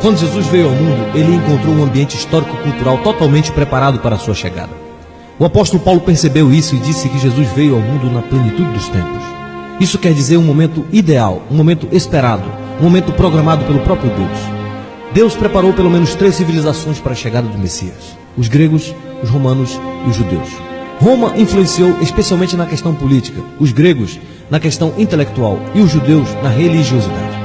Quando Jesus veio ao mundo, ele encontrou um ambiente histórico-cultural totalmente preparado para a sua chegada. O apóstolo Paulo percebeu isso e disse que Jesus veio ao mundo na plenitude dos tempos. Isso quer dizer um momento ideal, um momento esperado, um momento programado pelo próprio Deus. Deus preparou pelo menos 3 civilizações para a chegada do Messias: os gregos, os romanos e os judeus. Roma influenciou especialmente na questão política, os gregos na questão intelectual e os judeus na religiosidade.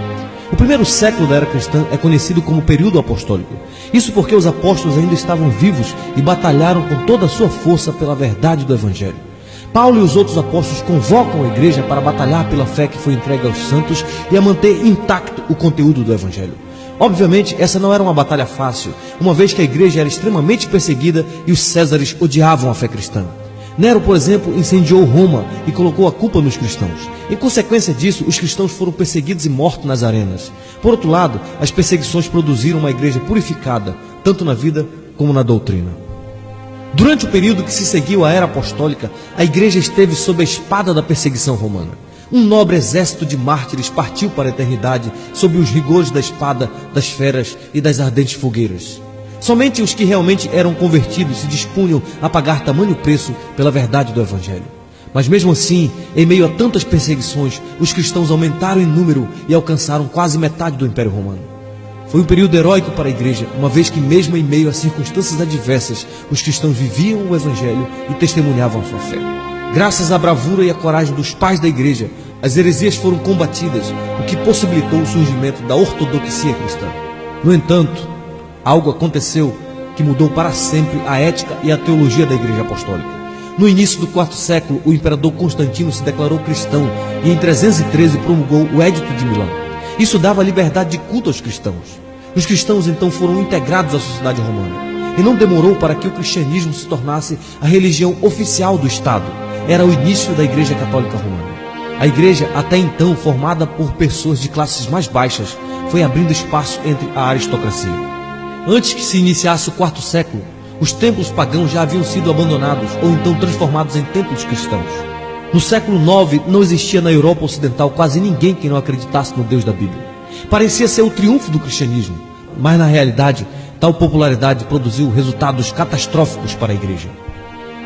O primeiro século da era cristã é conhecido como período apostólico. Isso porque os apóstolos ainda estavam vivos e batalharam com toda a sua força pela verdade do Evangelho. Paulo e os outros apóstolos convocam a igreja para batalhar pela fé que foi entregue aos santos e a manter intacto o conteúdo do Evangelho. Obviamente, essa não era uma batalha fácil, uma vez que a igreja era extremamente perseguida e os césares odiavam a fé cristã. Nero, por exemplo, incendiou Roma e colocou a culpa nos cristãos. Em consequência disso, os cristãos foram perseguidos e mortos nas arenas. Por outro lado, as perseguições produziram uma igreja purificada, tanto na vida como na doutrina. Durante o período que se seguiu à era apostólica, a igreja esteve sob a espada da perseguição romana. Um nobre exército de mártires partiu para a eternidade sob os rigores da espada, das feras e das ardentes fogueiras. Somente os que realmente eram convertidos se dispunham a pagar tamanho preço pela verdade do Evangelho. Mas mesmo assim, em meio a tantas perseguições, os cristãos aumentaram em número e alcançaram quase metade do Império Romano. Foi um período heróico para a igreja, uma vez que mesmo em meio a circunstâncias adversas, os cristãos viviam o Evangelho e testemunhavam a sua fé. Graças à bravura e à coragem dos pais da igreja, as heresias foram combatidas, o que possibilitou o surgimento da ortodoxia cristã. No entanto, algo aconteceu que mudou para sempre a ética e a teologia da igreja apostólica. No início do IV século, o imperador Constantino se declarou cristão e em 313 promulgou o Edito de Milão. Isso dava liberdade de culto aos cristãos. Os cristãos então foram integrados à sociedade romana. E não demorou para que o cristianismo se tornasse a religião oficial do Estado. Era o início da Igreja Católica Romana. A igreja, até então formada por pessoas de classes mais baixas, foi abrindo espaço entre a aristocracia. Antes que se iniciasse o IV século, os templos pagãos já haviam sido abandonados ou então transformados em templos cristãos. No século IX, não existia na Europa Ocidental quase ninguém que não acreditasse no Deus da Bíblia. Parecia ser o triunfo do cristianismo, mas na realidade, tal popularidade produziu resultados catastróficos para a igreja.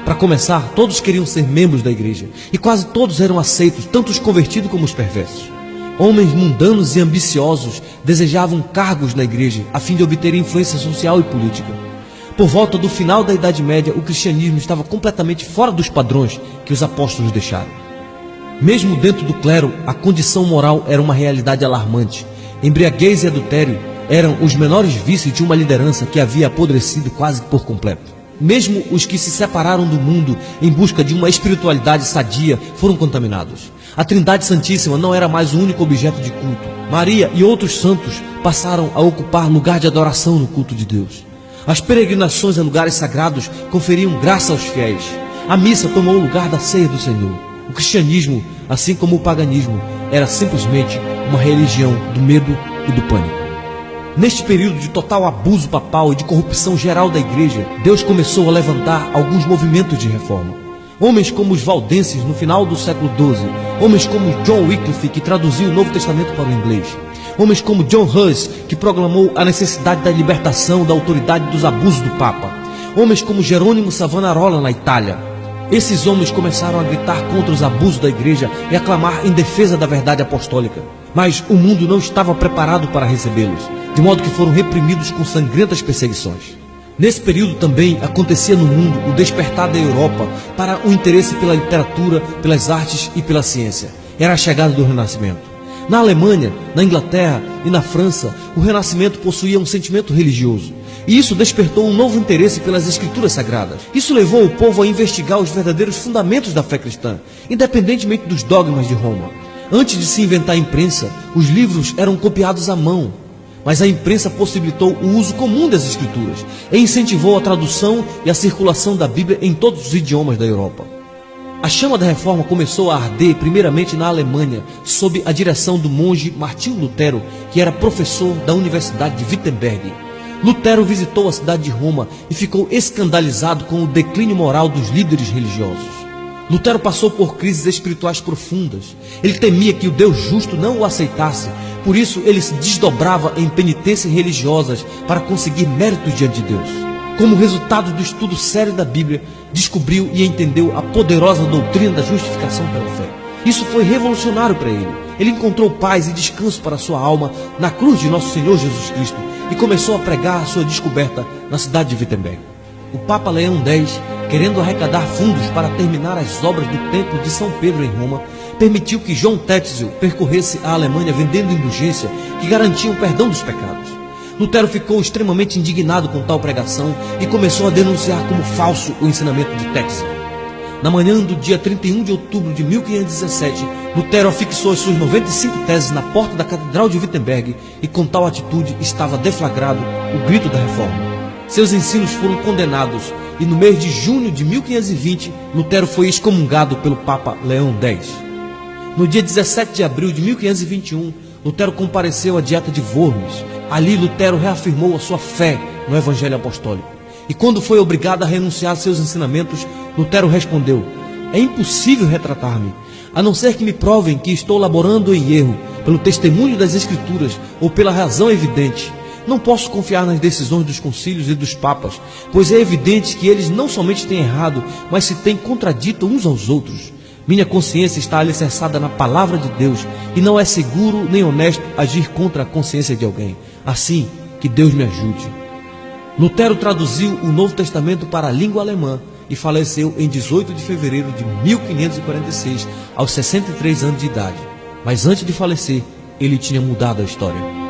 Para começar, todos queriam ser membros da igreja, e quase todos eram aceitos, tanto os convertidos como os perversos. Homens mundanos e ambiciosos desejavam cargos na igreja, a fim de obter influência social e política. Por volta do final da Idade Média, o cristianismo estava completamente fora dos padrões que os apóstolos deixaram. Mesmo dentro do clero, a condição moral era uma realidade alarmante. Embriaguez e adultério eram os menores vícios de uma liderança que havia apodrecido quase por completo. Mesmo os que se separaram do mundo em busca de uma espiritualidade sadia foram contaminados. A Trindade Santíssima não era mais o único objeto de culto. Maria e outros santos passaram a ocupar lugar de adoração no culto de Deus. As peregrinações a lugares sagrados conferiam graça aos fiéis. A missa tomou o lugar da ceia do Senhor. O cristianismo, assim como o paganismo, era simplesmente uma religião do medo e do pânico. Neste período de total abuso papal e de corrupção geral da igreja, Deus começou a levantar alguns movimentos de reforma. Homens como os valdenses no final do século XII, homens como John Wycliffe, que traduziu o Novo Testamento para o inglês, homens como John Hus, que proclamou a necessidade da libertação da autoridade dos abusos do Papa, homens como Jerônimo Savonarola na Itália. Esses homens começaram a gritar contra os abusos da igreja e a clamar em defesa da verdade apostólica. Mas o mundo não estava preparado para recebê-los, de modo que foram reprimidos com sangrentas perseguições. Nesse período também acontecia no mundo o despertar da Europa para o interesse pela literatura, pelas artes e pela ciência. Era a chegada do Renascimento. Na Alemanha, na Inglaterra e na França, o Renascimento possuía um sentimento religioso. E isso despertou um novo interesse pelas escrituras sagradas. Isso levou o povo a investigar os verdadeiros fundamentos da fé cristã, independentemente dos dogmas de Roma. Antes de se inventar a imprensa, os livros eram copiados à mão. Mas a imprensa possibilitou o uso comum das escrituras e incentivou a tradução e a circulação da Bíblia em todos os idiomas da Europa. A chama da reforma começou a arder primeiramente na Alemanha, sob a direção do monge Martinho Lutero, que era professor da Universidade de Wittenberg. Lutero visitou a cidade de Roma e ficou escandalizado com o declínio moral dos líderes religiosos. Lutero passou por crises espirituais profundas. Ele temia que o Deus justo não o aceitasse. Por isso, ele se desdobrava em penitências religiosas para conseguir méritos diante de Deus. Como resultado do estudo sério da Bíblia, descobriu e entendeu a poderosa doutrina da justificação pela fé. Isso foi revolucionário para ele. Ele encontrou paz e descanso para sua alma na cruz de nosso Senhor Jesus Cristo e começou a pregar a sua descoberta na cidade de Wittenberg. O Papa Leão X, querendo arrecadar fundos para terminar as obras do Templo de São Pedro em Roma, permitiu que João Tetzel percorresse a Alemanha vendendo indulgência que garantia o perdão dos pecados. Lutero ficou extremamente indignado com tal pregação e começou a denunciar como falso o ensinamento de Tetzel. Na manhã do dia 31 de outubro de 1517, Lutero afixou as suas 95 teses na porta da Catedral de Wittenberg e com tal atitude estava deflagrado o grito da reforma. Seus ensinos foram condenados e no mês de junho de 1520, Lutero foi excomungado pelo Papa Leão X. No dia 17 de abril de 1521, Lutero compareceu à Dieta de Worms. Ali Lutero reafirmou a sua fé no Evangelho Apostólico. E quando foi obrigado a renunciar a seus ensinamentos, Lutero respondeu: é impossível retratar-me, a não ser que me provem que estou laborando em erro, pelo testemunho das Escrituras ou pela razão evidente. Não posso confiar nas decisões dos concílios e dos papas, pois é evidente que eles não somente têm errado, mas se têm contradito uns aos outros. Minha consciência está alicerçada na palavra de Deus e não é seguro nem honesto agir contra a consciência de alguém. Assim, que Deus me ajude. Lutero traduziu o Novo Testamento para a língua alemã e faleceu em 18 de fevereiro de 1546, aos 63 anos de idade. Mas antes de falecer, ele tinha mudado a história.